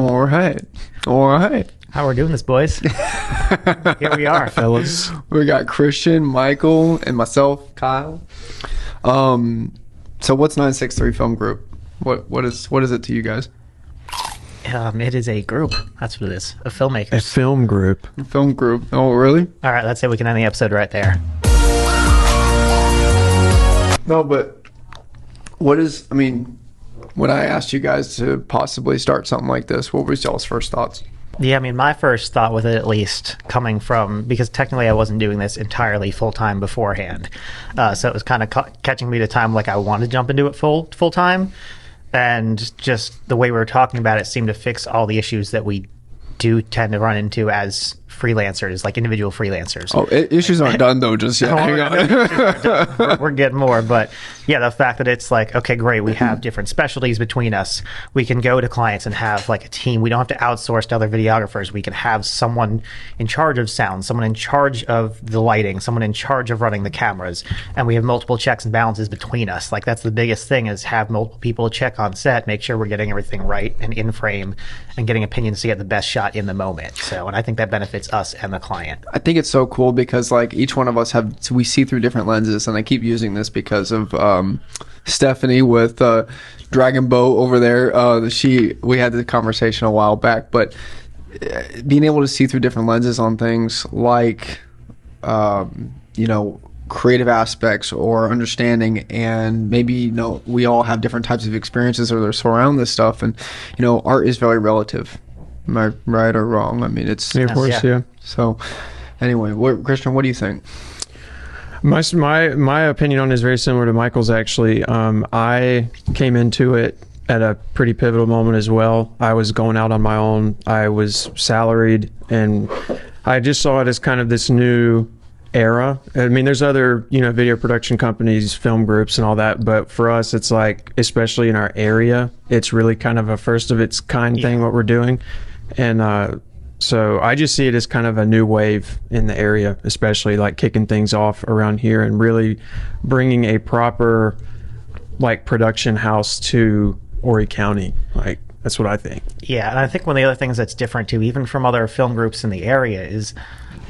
All right. How we're doing this, boys? Here we are, fellas. We got Christian, Michael, and myself, Kyle. So what's 963 Film Group? What is it to you guys? It is a group. That's what it is. Of filmmakers. A film group. A film group. Oh, really? All right, let's say we can end the episode right there. No, but when I asked you guys to possibly start something like this, what was y'all's first thoughts? Yeah, I mean, my first thought with it, at least, coming from, because technically I wasn't doing this entirely full-time beforehand. So it was kind of catching me at a time like I wanted to jump into it full-time. And just the way we were talking about it seemed to fix all the issues that we do tend to run into as freelancers, like individual freelancers. Oh, issues aren't done though just yet. Hang on. We're getting more, but yeah, the fact that it's like, okay, great, we have different specialties between us. We can go to clients and have like a team. We don't have to outsource to other videographers. We can have someone in charge of sound, someone in charge of the lighting, someone in charge of running the cameras, and we have multiple checks and balances between us. Like that's the biggest thing, is have multiple people check on set, make sure we're getting everything right and in frame, and getting opinions to get the best shot in the moment. So, and I think that benefits us and the client. I think it's so cool because like each one of us we see through different lenses, and I keep using this because of Stephanie with Dragon Boat over there. We had the conversation a while back, but being able to see through different lenses on things like creative aspects or understanding, and maybe we all have different types of experiences or surround this stuff, and art is very relative. Am I right or wrong? I mean, it's of course, yeah. So anyway, Christian, what do you think? My opinion on it is very similar to Michael's, actually. I came into it at a pretty pivotal moment as well. I was going out on my own. I was salaried, and I just saw it as kind of this new era. I mean, there's other, video production companies, film groups and all that, but for us, it's like, especially in our area, it's really kind of a first of its kind thing, what we're doing. And so I just see it as kind of a new wave in the area, especially like kicking things off around here and really bringing a proper like production house to Horry County. Like, that's what I think. Yeah, and I think one of the other things that's different too, even from other film groups in the area, is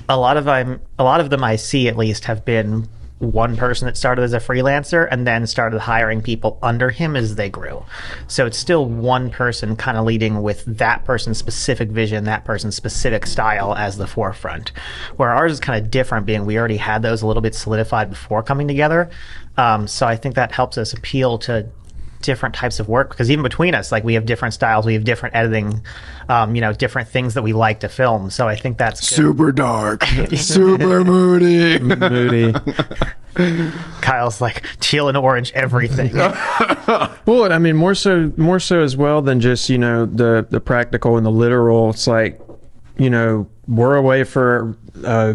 a lot of them I see at least have been one person that started as a freelancer and then started hiring people under him as they grew. So it's still one person kind of leading with that person's specific vision, that person's specific style as the forefront. Where ours is kind of different, being we already had those a little bit solidified before coming together. So I think that helps us appeal to different types of work, because even between us, like, we have different styles, we have different editing, different things that we like to film. So I think that's good. Super dark, super moody. Kyle's like teal and orange everything. Well, I mean, more so as well than just the practical and the literal. It's like, we're a way for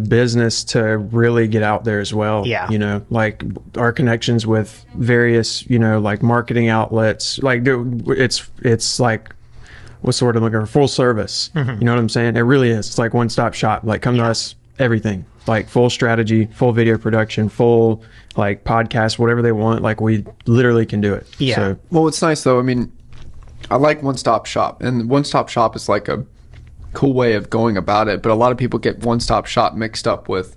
business to really get out there as well. Yeah. Like our connections with various, like marketing outlets, like it's like, what's the word I'm looking for? Full service. Mm-hmm. You know what I'm saying? It really is. It's like one-stop shop. Like, come to us, everything. Like full strategy, full video production, full like podcast, whatever they want. Like, we literally can do it. Yeah. So, well, it's nice though. I mean, I like one-stop shop, and one-stop shop is like a cool way of going about it, but a lot of people get one-stop shop mixed up with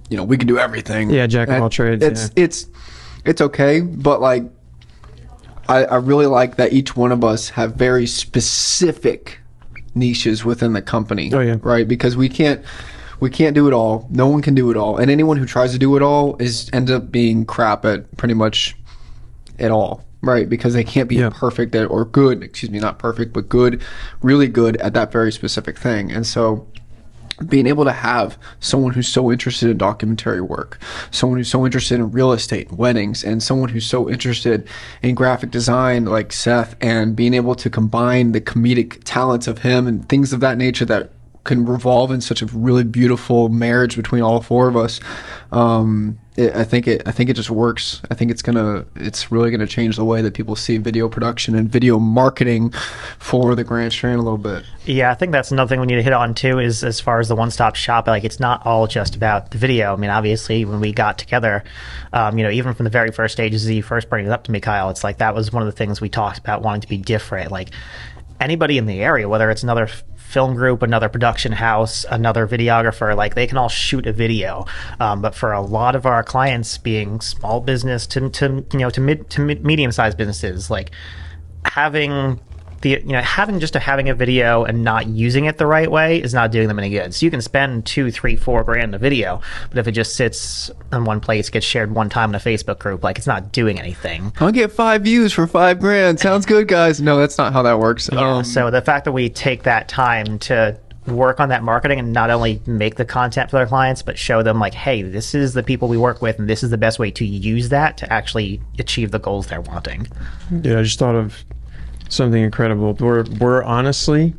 we can do everything. Yeah, jack of all trades. It's okay, but like I really like that each one of us have very specific niches within the company. Oh yeah, right, because we can't do it all. No one can do it all, and anyone who tries to do it all ends up being crap at pretty much it all. Right, because they can't be perfect at, or good, not perfect, but good, really good at that very specific thing. And so being able to have someone who's so interested in documentary work, someone who's so interested in real estate and weddings, and someone who's so interested in graphic design like Seth, and being able to combine the comedic talents of him and things of that nature that can revolve in such a really beautiful marriage between all four of us. I think it just works. I think it's really gonna change the way that people see video production and video marketing for the Grand Strand a little bit. Yeah, I think that's another thing we need to hit on too, is as far as the one-stop shop, like, it's not all just about the video. I mean, obviously when we got together, even from the very first stages, as you first bring it up to me, Kyle, it's like that was one of the things we talked about, wanting to be different. Like, anybody in the area, whether it's another film group, another production house, another videographer, like they can all shoot a video. But for a lot of our clients being small business to medium sized businesses, like having having a video and not using it the right way is not doing them any good. So you can spend $2, $3, $4 in a video, but if it just sits in one place, gets shared one time in a Facebook group, like it's not doing anything. I'll get 5 views for $5,000. Sounds good, guys. No, that's not how that works. Yeah, so the fact that we take that time to work on that marketing and not only make the content for their clients, but show them like, hey, this is the people we work with, and this is the best way to use that to actually achieve the goals they're wanting. Yeah, I just thought of something incredible. We're honestly,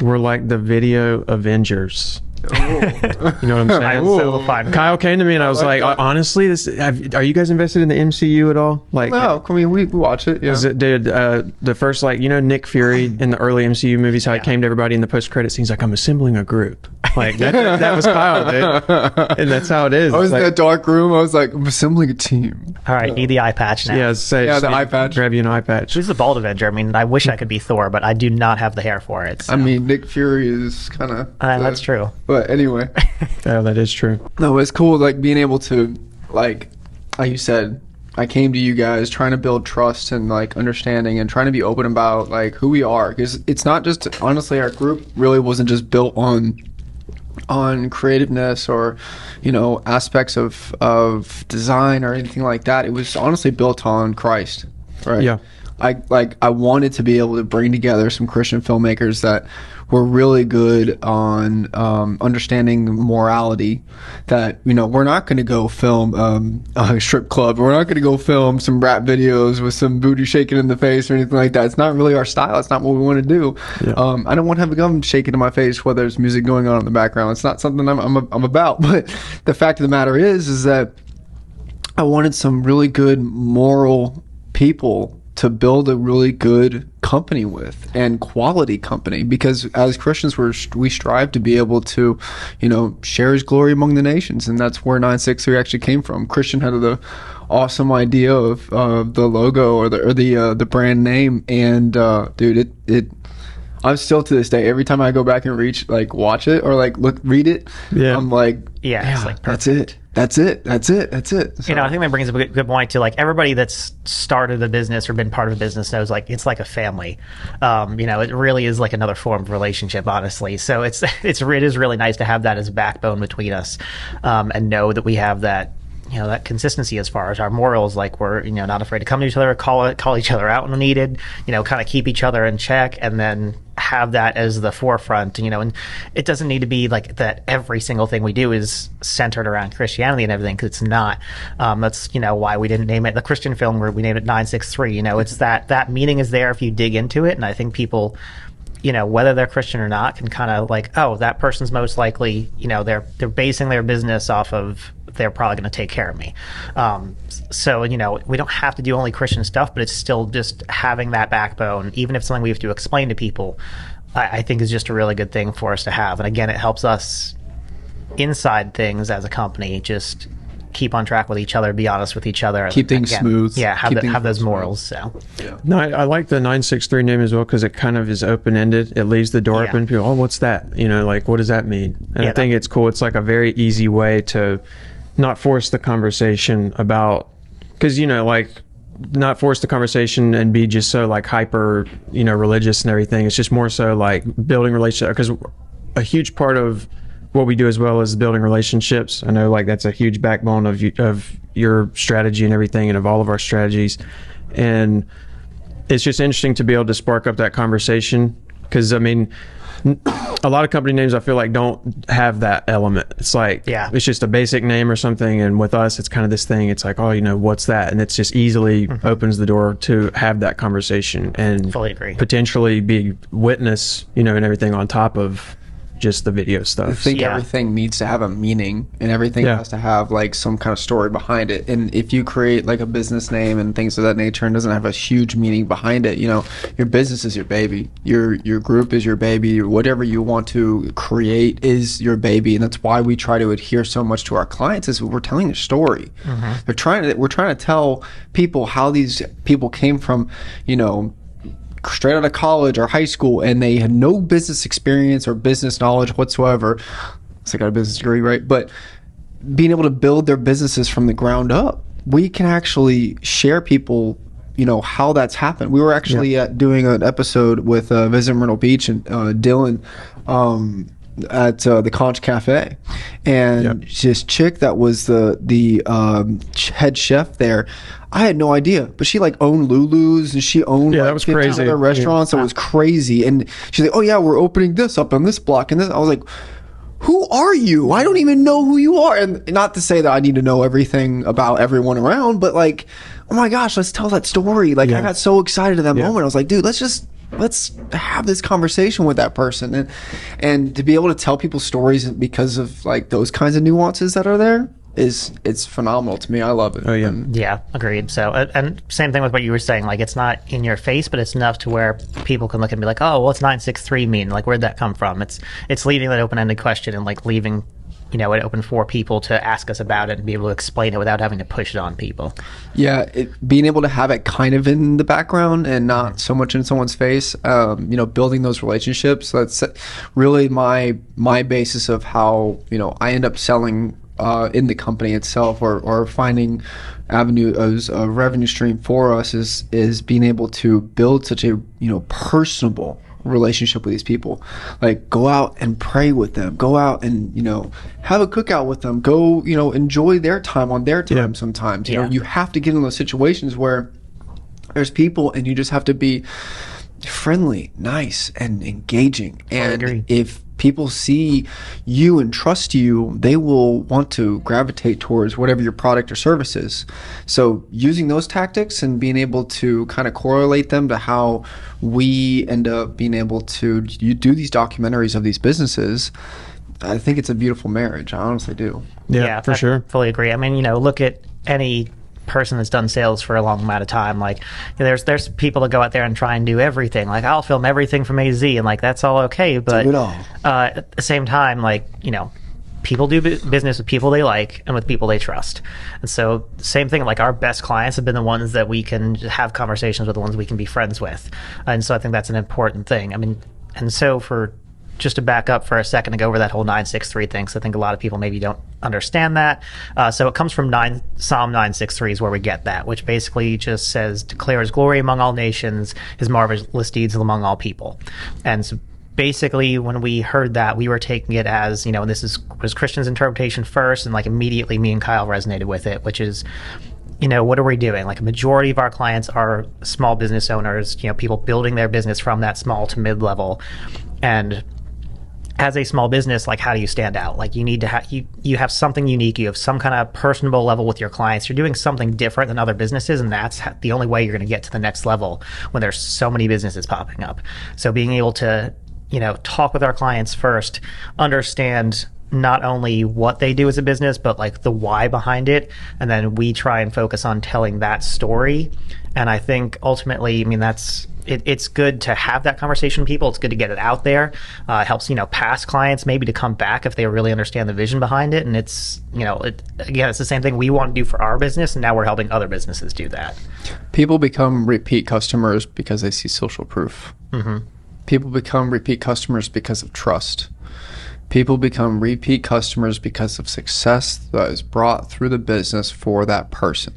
we're like the video Avengers. You know what I'm saying? So fun. Kyle came to me and I was like, honestly, are you guys invested in the MCU at all? Like, no, I mean, we watch it. Yeah. Dude, the first, like, Nick Fury in the early MCU movies, how he came to everybody in the post-credit scenes like, I'm assembling a group. Like, that was Kyle, dude. And that's how it is. I was like, in that dark room. I was like, I'm assembling a team. All right, need the eye patch now. Yeah, the eye patch. Grab you an eye patch. Who's the bald Avenger? I mean, I wish I could be Thor, but I do not have the hair for it. So. I mean, Nick Fury is kind of... that's true. But anyway. Yeah, that is true. No, it's cool, like, being able to, like you said, I came to you guys trying to build trust and, like, understanding and trying to be open about, like, who we are. Because it's not just... Honestly, our group really wasn't just built on creativeness or aspects of design or anything like that. It was honestly built on Christ, right? Yeah. I wanted to be able to bring together some Christian filmmakers that were really good on understanding morality, that we're not going to go film a strip club, we're not going to go film some rap videos with some booty shaking in the face or anything like that. It's not really our style. It's not what we want to do. Yeah. I don't want to have a gun shaking in my face whether there's music going on in the background. It's not something I'm about. But the fact of the matter is that I wanted some really good moral people to build a really good company with, and quality company, because as Christians we strive to be able to share his glory among the nations, and that's where 963 actually came from. Christian had the awesome idea of the logo or the brand name, and dude, it I'm still to this day, every time I go back and watch it or read it, I'm like, it's like perfect. That's it. So, I think that brings up a good point too. Like, everybody that's started a business or been part of a business knows, like, it's like a family. It really is like another form of relationship, honestly. So it is really nice to have that as a backbone between us, and know that we have that, that consistency as far as our morals. Like, we're, not afraid to come to each other, call each other out when needed, kind of keep each other in check, and then have that as the forefront, and it doesn't need to be like that every single thing we do is centered around Christianity and everything, because it's not. That's, why we didn't name it the Christian Film Group. We named it 963. It's that meaning is there if you dig into it, and I think people, whether they're Christian or not, can kind of like, oh, that person's most likely, they're basing their business off of, they're probably going to take care of me. So, we don't have to do only Christian stuff, but it's still just having that backbone, even if it's something we have to explain to people, I think is just a really good thing for us to have. And again, it helps us inside things as a company, just keep on track with each other, be honest with each other, keep things smooth. Yeah, have those morals. So yeah. No, I like the 963 name as well, because it kind of is open-ended. It leaves the door open. People, what's that? What does that mean? And I think it's cool. It's like a very easy way to not force the conversation about, because not force the conversation and be just so like hyper religious and everything. It's just more so like building relationships, because a huge part of what we do as well is building relationships. I know, like, that's a huge backbone of your strategy and everything, and of all of our strategies. And it's just interesting to be able to spark up that conversation, because a lot of company names I feel like don't have that element. It's like, it's just a basic name or something, and with us it's kind of this thing. It's like, oh, what's that? And it's just easily opens the door to have that conversation and fully agree. Potentially be witness, and everything on top of just the video stuff. I think everything needs to have a meaning, and everything has to have like some kind of story behind it. And if you create like a business name and things of that nature and doesn't have a huge meaning behind it, your business is your baby, your group is your baby, whatever you want to create is your baby. And that's why we try to adhere so much to our clients, is we're telling a story. We're trying to tell people how these people came from, straight out of college or high school, and they had no business experience or business knowledge whatsoever. So I got a business degree, right? But being able to build their businesses from the ground up, we can actually share people, how that's happened. We were actually doing an episode with Visit Myrtle Beach and Dylan at the Conch Cafe, and this chick that was the head chef there, I had no idea, but she owned Lulu's, and she owned that was crazy. Other restaurants. It was crazy. And she's like, oh yeah, we're opening this up on this block and this. I was like, who are you? I don't even know who you are. And not to say that I need to know everything about everyone around, but oh my gosh, let's tell that story. I got so excited at that moment. I was like, dude, let's have this conversation with that person. And to be able to tell people stories because of those kinds of nuances that are there, it's phenomenal to me. I love it. Oh yeah. Yeah, agreed. So, and same thing with what you were saying. It's not in your face, but it's enough to where people can look and be like, oh, what's 963 mean? Where'd that come from? It's leaving that open-ended question and leaving it open for people to ask us about it and be able to explain it without having to push it on people. Yeah, being able to have it kind of in the background and not so much in someone's face, building those relationships. That's really my basis of how, I end up selling in the company itself, or finding avenues of revenue stream for us is being able to build such a personable relationship with these people. Go out and pray with them, go out and have a cookout with them, go enjoy their time on their time. Sometimes you have to get in those situations where there's people and you just have to be friendly, nice, and engaging. And if people see you and trust you, they will want to gravitate towards whatever your product or service is. So using those tactics and being able to kind of correlate them to how we end up being able to do these documentaries of these businesses, I think it's a beautiful marriage. I honestly do. Yeah, for sure. Fully agree. I mean, look at any person that's done sales for a long amount of time. There's people that go out there and try and do everything. I'll film everything from A to Z, and that's all okay. But do it all. At the same time, people do business with people they like and with people they trust. And so same thing, our best clients have been the ones that we can have conversations with, the ones we can be friends with. And so I think that's an important thing. I mean, and so just to back up for a second to go over that whole 963 thing, because I think a lot of people maybe don't understand that. So it comes from Psalm 963 is where we get that, which basically just says, declare his glory among all nations, his marvelous deeds among all people. And so basically when we heard that, we were taking it as, and this was Christian's interpretation first, and immediately me and Kyle resonated with it, which is, what are we doing? A majority of our clients are small business owners, people building their business from that small to mid-level. And as a small business, how do you stand out? You need to have you have something unique. You have some kind of personable level with your clients. You're doing something different than other businesses, and that's the only way you're going to get to the next level when there's so many businesses popping up. So being able to, talk with our clients first, understand not only what they do as a business, but the why behind it, and then we try and focus on telling that story. And I think ultimately, it's good to have that conversation with people. It's good to get it out there. It helps, past clients maybe to come back if they really understand the vision behind it. And it's, it's the same thing we want to do for our business, and now we're helping other businesses do that. People become repeat customers because they see social proof. Mm-hmm. People become repeat customers because of trust. People become repeat customers because of success that is brought through the business for that person.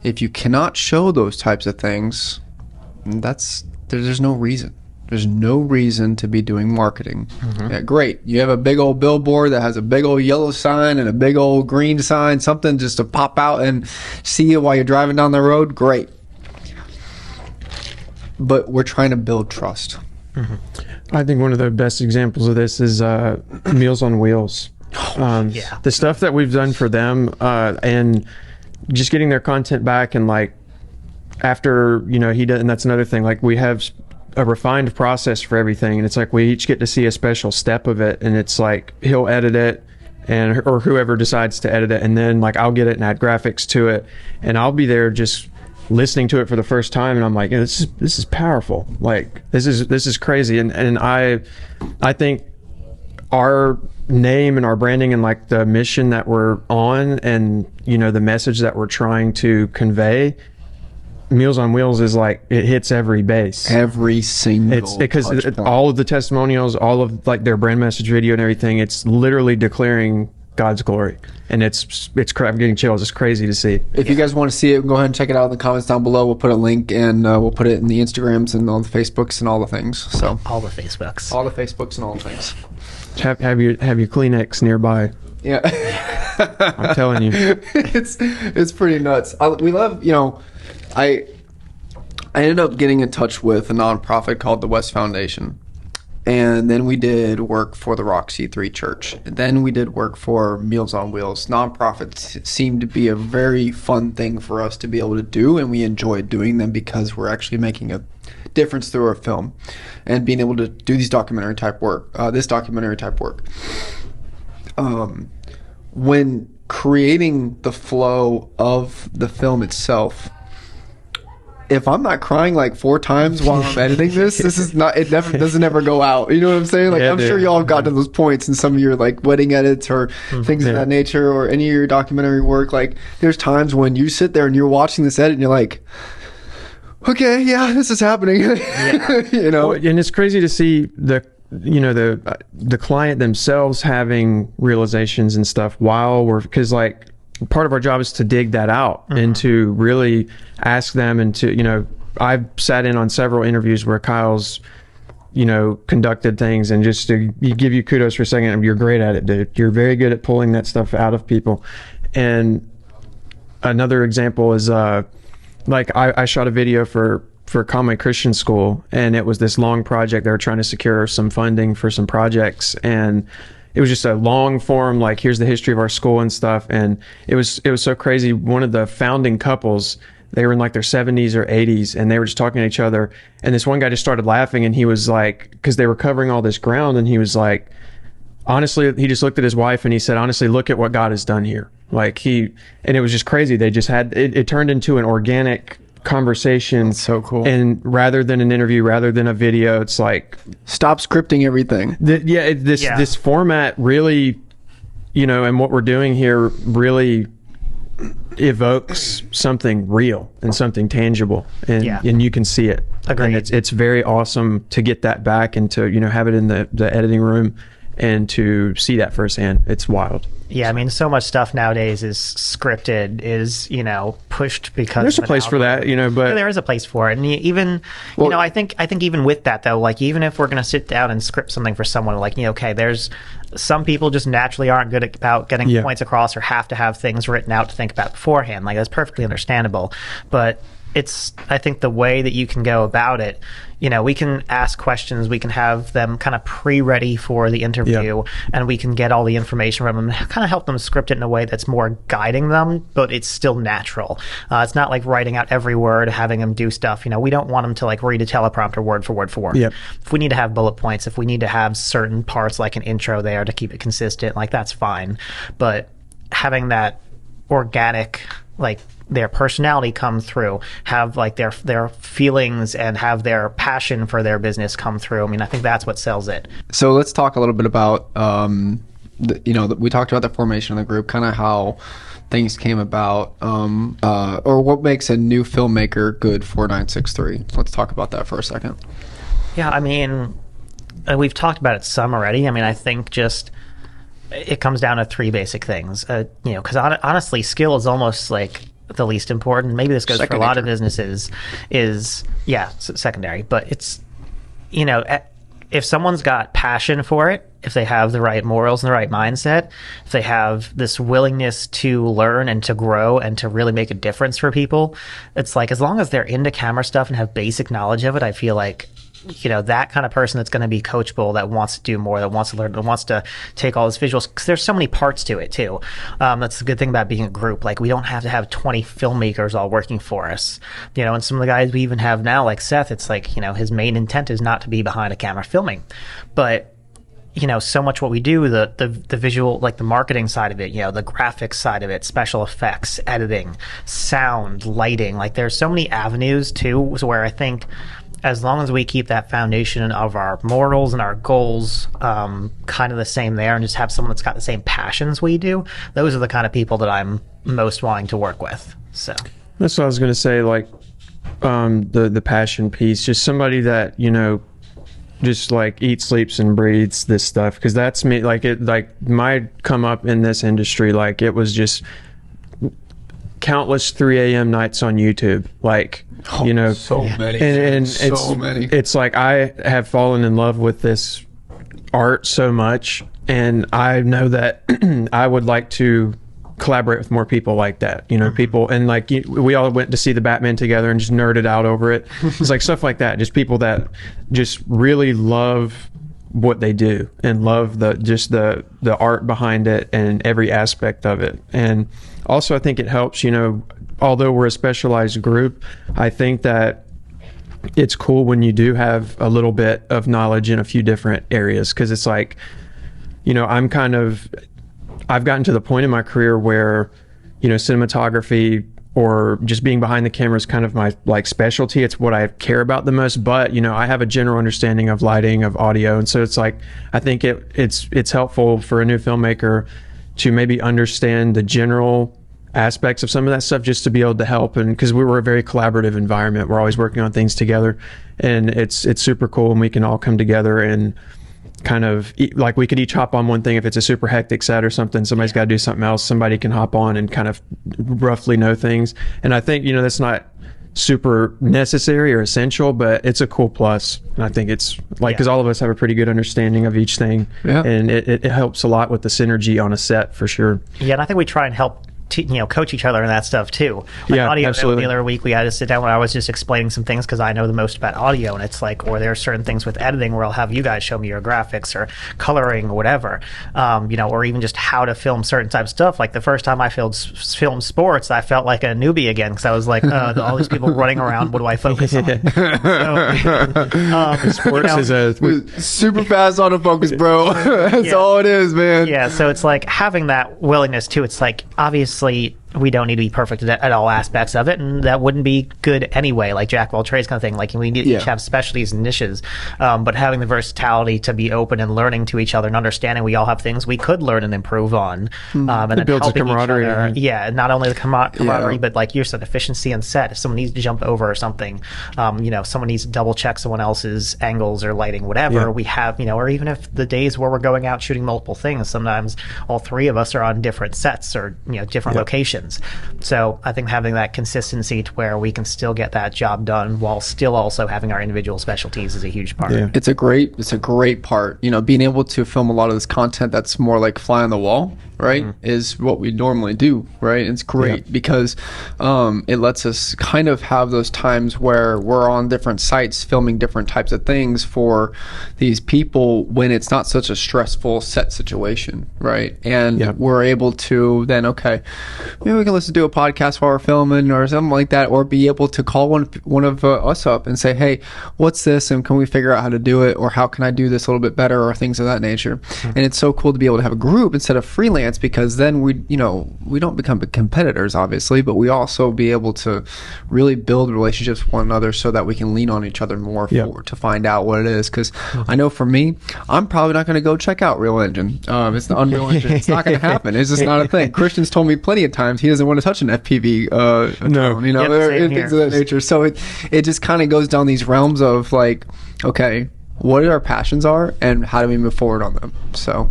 If you cannot show those types of things, there's no reason. There's no reason to be doing marketing. Mm-hmm. Yeah, great. You have a big old billboard that has a big old yellow sign and a big old green sign, something just to pop out and see you while you're driving down the road. Great. But we're trying to build trust. Mm-hmm. I think one of the best examples of this is Meals on Wheels. The stuff that we've done for them, and just getting their content back, and after he does, and that's another thing. We have a refined process for everything, and it's we each get to see a special step of it, and it's he'll edit it, or whoever decides to edit it, and then I'll get it and add graphics to it, and I'll be there just listening to it for the first time, and I'm this is powerful. This is crazy, and I think our name and our branding and the mission that we're on, and the message that we're trying to convey, Meals on Wheels is like, it hits every base. Every single. It's because touch point. all of the testimonials, all of like their brand message video and everything, it's literally declaring God's glory. And it's I'm getting chills. It's crazy to see. If you guys want to see it, go ahead and check it out in the comments down below. We'll put a link, and we'll put it in the Instagrams and all the Facebooks and all the things. So All the Facebooks. all the Facebooks and all the things. Have your Kleenex nearby. Yeah. I'm telling you. It's pretty nuts. We love, I ended up getting in touch with a nonprofit called the West Foundation. And then we did work for the Rock C3 Church. And then we did work for Meals on Wheels. Nonprofits seem to be a very fun thing for us to be able to do, and we enjoy doing them because we're actually making a difference through our film and being able to do these documentary type work. When creating the flow of the film itself, if I'm not crying like 4 times while I'm editing this is not, it never doesn't ever go out. You know what I'm saying? Like, yeah, I'm sure y'all have gotten to those points in some of your like wedding edits or things of that nature, or any of your documentary work. Like, there's times when you sit there and you're watching this edit and you're like, okay, yeah, this is happening. Well, and it's crazy to see the client themselves having realizations and stuff because like, part of our job is to dig that out and to really ask them, and to, I've sat in on several interviews where Kyle's, conducted things, and just to give you kudos for a second, you're great at it, dude. You're very good at pulling that stuff out of people. And another example is, like I shot a video for Conway Christian School, and it was this long project. They were trying to secure some funding for some projects, and it was just a long form, like, here's the history of our school and stuff. And it was so crazy. One of the founding couples, they were in like their 70s or 80s, and they were just talking to each other. And this one guy just started laughing, and he was like, because they were covering all this ground, and he was like, honestly, he just looked at his wife and he said, honestly, look at what God has done here. Like, and it was just crazy. They just had, it turned into an organic conversation. That's so cool. And rather than an interview, rather than a video, it's like, stop scripting everything. This format really, and what we're doing here really evokes something real and something tangible, and you can see it. Agreed. And it's very awesome to get that back and to have it in the editing room and to see that firsthand. It's wild. Yeah, I mean, so much stuff nowadays is scripted, is, pushed because there's a place for that, but yeah, there is a place for it. And I think even with that though, like, even if we're going to sit down and script something for someone, like, okay, there's some people just naturally aren't good about getting points across, or have to have things written out to think about beforehand. Like, that's perfectly understandable. But I think the way that you can go about it, we can ask questions, we can have them kind of pre-ready for the interview, and we can get all the information from them and kind of help them script it in a way that's more guiding them, but it's still natural. It's not like writing out every word, having them do stuff. We don't want them to like read a teleprompter word for word for word. Yep. If we need to have bullet points, if we need to have certain parts like an intro there to keep it consistent, like, that's fine. But having that organic, like, their personality come through, have like their feelings and have their passion for their business come through. I mean, I think that's what sells it. So let's talk a little bit about, we talked about the formation of the group, kind of how things came about, or what makes a new filmmaker good for 963. Let's talk about that for a second. Yeah, I mean, we've talked about it some already. I mean, I think just it comes down to 3 basic things, because honestly, skill is almost like the least important. Maybe this goes for a lot of businesses, is secondary, but it's, if someone's got passion for it, if they have the right morals and the right mindset, if they have this willingness to learn and to grow and to really make a difference for people, it's like, as long as they're into camera stuff and have basic knowledge of it, I feel like, that kind of person that's going to be coachable, that wants to do more, that wants to learn, that wants to take all these visuals, because there's so many parts to it too. That's the good thing about being a group. Like, we don't have to have 20 filmmakers all working for us. And some of the guys we even have now, like Seth, it's like, his main intent is not to be behind a camera filming. But so much what we do, the visual, like the marketing side of it, the graphics side of it, special effects, editing, sound, lighting, like, there's so many avenues too, where I think, as long as we keep that foundation of our morals and our goals kind of the same there, and just have someone that's got the same passions we do, those are the kind of people that I'm most wanting to work with. So that's what I was going to say. Like, the passion piece, just somebody that, you know, just like eats, sleeps, and breathes this stuff, because that's me. Like my come up in this industry, like it was just countless 3 a.m. nights on YouTube, like, you know, so many, and so many. It's like I have fallen in love with this art so much, and I know that I would like to collaborate with more people like that, you know, people, and like we all went to see the Batman together and just nerded out over it. It's like stuff like that, just people that just really love what they do and love the art behind it and every aspect of it. And also I think it helps, you know, although we're a specialized group, I think that it's cool when you do have a little bit of knowledge in a few different areas, because it's like, you know, I've gotten to the point in my career where, you know, cinematography or just being behind the camera is kind of my like specialty. It's what I care about the most, but, you know, I have a general understanding of lighting, of audio. And so it's like, I think it's helpful for a new filmmaker to maybe understand the general aspects of some of that stuff, just to be able to help. And because we were a very collaborative environment, we're always working on things together, and it's super cool. And we can all come together and kind of like we could each hop on one thing. If it's a super hectic set or something, somebody's got to do something else, somebody can hop on and kind of roughly know things. And I think, you know, that's not super necessary or essential, but it's a cool plus. And I think it's like, because all of us have a pretty good understanding of each thing, and it helps a lot with the synergy on a set for sure. Yeah, and I think we try and help coach each other in that stuff too. Like audio, absolutely. The other week we had to sit down where I was just explaining some things because I know the most about audio, and it's like, or there are certain things with editing where I'll have you guys show me your graphics or coloring or whatever, or even just how to film certain types of stuff. Like the first time I filmed sports, I felt like a newbie again, because I was like, all these people running around, what do I focus on? Sports is a super fast autofocus, bro. That's all it is, man. Yeah, so it's like having that willingness too. It's like, obviously we don't need to be perfect at all aspects of it, and that wouldn't be good anyway, like jack of all trades kind of thing. Like we need to each have specialties and niches, but having the versatility to be open and learning to each other and understanding we all have things we could learn and improve on, and then builds a helping camaraderie. each other. Not only the camaraderie, but like you said, efficiency on set. If someone needs to jump over or something, someone needs to double check someone else's angles or lighting, whatever, we have, or even if the days where we're going out shooting multiple things, sometimes all three of us are on different sets or different locations. So I think having that consistency to where we can still get that job done while still also having our individual specialties is a huge part. It's a great part. Being able to film a lot of this content that's more like fly on the wall, right, is what we normally do, right? It's great because it lets us kind of have those times where we're on different sites filming different types of things for these people when it's not such a stressful set situation, right? And we're able to then, okay, maybe we can listen to a podcast while we're filming or something like that, or be able to call one of us up and say, hey, what's this, and can we figure out how to do it, or how can I do this a little bit better, or things of that nature. And it's so cool to be able to have a group instead of freelance, because then we don't become competitors, obviously, but we also be able to really build relationships with one another so that we can lean on each other more to find out what it is. Because I know for me, I'm probably not going to go check out Real Engine. It's the Unreal Engine. It's not going to happen. It's just not a thing. Christian's told me plenty of times he doesn't want to touch an FPV drone, things of that nature. So it just kind of goes down these realms of like, okay, what our passions are and how do we move forward on them. So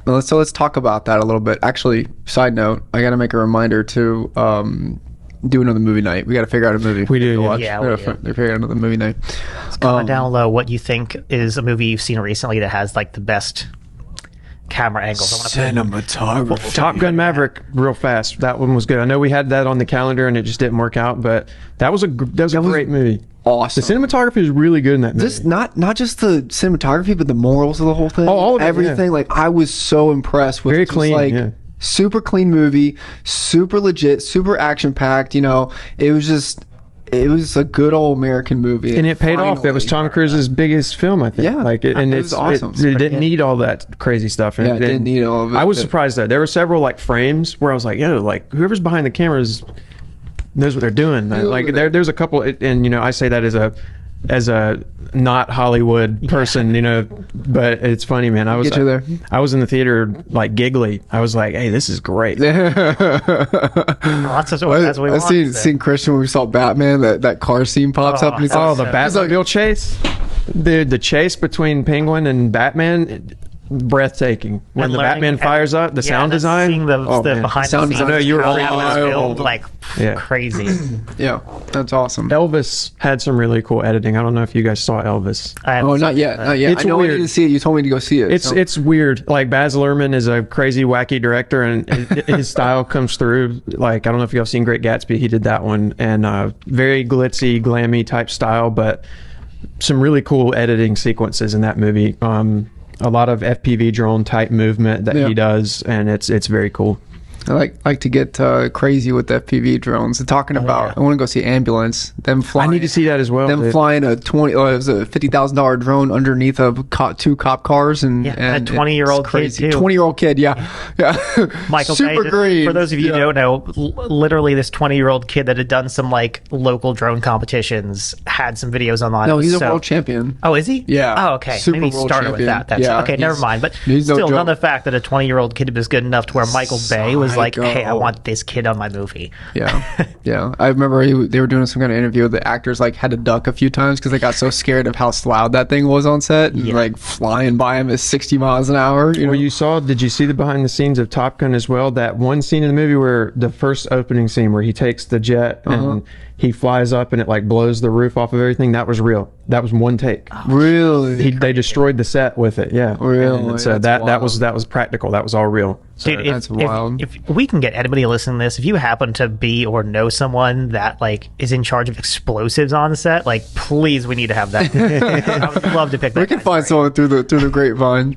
let's talk about that a little bit. Actually, side note, I got to make a reminder to do another movie night. We got to figure out a movie. We do. Watch. Figure out another movie night. Comment down below what you think is a movie you've seen recently that has like the best camera angles. Cinematography. Top Gun Maverick, real fast. That one was good. I know we had that on the calendar and it just didn't work out, but that was a great movie. Awesome. The cinematography is really good in that movie. Just not just the cinematography, but the morals of the whole thing. All of it, everything. Like I was so impressed with. Very clean. Super clean movie, super legit, super action packed. It was a good old American movie, and it paid off. It was Tom Cruise's biggest film, I think. Yeah, and it was awesome. It didn't need all that crazy stuff. It didn't need all of it. I was surprised that there were several frames where I was like, whoever's behind the cameras knows what they're doing. There's a couple, and I say that as a as a not Hollywood person, you know, but it's funny, man. I was Get you there. I was in the theater like giggly. I was like, hey, this is great. Well, that's what we I've want. seen Christian when we saw Batman. That car scene pops up. And he's Oh, like, the Batmobile chase, the chase between Penguin and Batman, breathtaking. When And the learning- Batman fires up, the sound that's design. seeing the man. behind Sound the scenes. design. I know you were how that was wild. filmed, like Yeah. crazy. yeah, that's awesome. Elvis had some really cool editing. I don't know if you guys saw Elvis. Oh, not yet. Not yet. It's I know I weird. need to see it. You told me to go see it. It's so. it's weird. Like Baz Luhrmann is a crazy, wacky director, and his style comes through. Like I don't know if y'all seen Great Gatsby. He did that one, and very glitzy, glammy type style, but some really cool editing sequences in that movie. A lot of FPV drone type movement that he does, and it's very cool. I like to get crazy with FPV drones. They're talking about. I want to go see Ambulance. Them I flying. need to see that as well. Them dude. flying a it was a $50,000 drone underneath of two cop cars and and a 20-year-old kid, too. 20-year-old kid, yeah. Michael super Bay, green. for those of you who don't know, literally this 20-year-old kid that had done some like local drone competitions had some videos online. No, he's a So- world champion. Oh, is he? Yeah. Oh, okay. Super Maybe he world started with champion. that. That's Yeah, okay. Never he's- mind. But he's no still, joke. on the fact that a 20-year-old kid was good enough to where Michael Bay was like, Psycho. "Hey, I want this kid on my movie." Yeah, yeah. I remember they were doing some kind of interview. The actors like had to duck a few times because they got so scared of how loud that thing was on set, and, like flying by him at 60 miles an hour. You know? Well, did you see the behind the scenes of Top Gun as well? That one scene in the movie where the first opening scene where he takes the jet and he flies up and it like blows the roof off of everything. That was real. That was one take. Really? They destroyed the set with it. Yeah. Really? And so That's that was practical. That was all real. So, Dude, that's wild. if we can get anybody listening to this, if you happen to be or know someone that like is in charge of explosives on set, like please, we need to have that. I would love to pick that. We can guy's find brain. someone through the grapevine.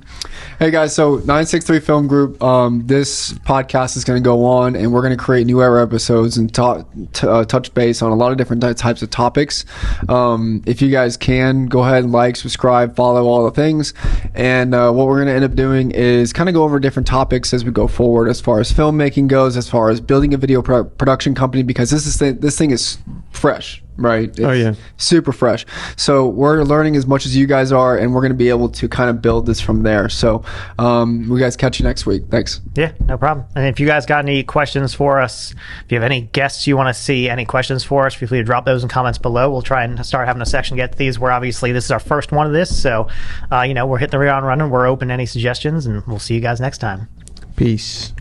Hey guys, so 963 Film Group. This podcast is going to go on, and we're going to create new era episodes and touch base on a lot of different types of topics. If you guys can, go ahead and like, subscribe, follow all the things. And what we're going to end up doing is kind of go over different topics as we go forward, as far as filmmaking goes, as far as building a video production company, because this thing is fresh. Right. It's super fresh. So we're learning as much as you guys are, and we're going to be able to kind of build this from there. So we guys catch you next week. Thanks. Yeah, no problem. And if you guys got any questions for us, if you have any guests you want to see, any questions for us, feel free to drop those in comments below. We'll try and start having a section to get to these. Where obviously this is our first one of this, so we're hitting the ground running. We're open to any suggestions, and we'll see you guys next time. peace.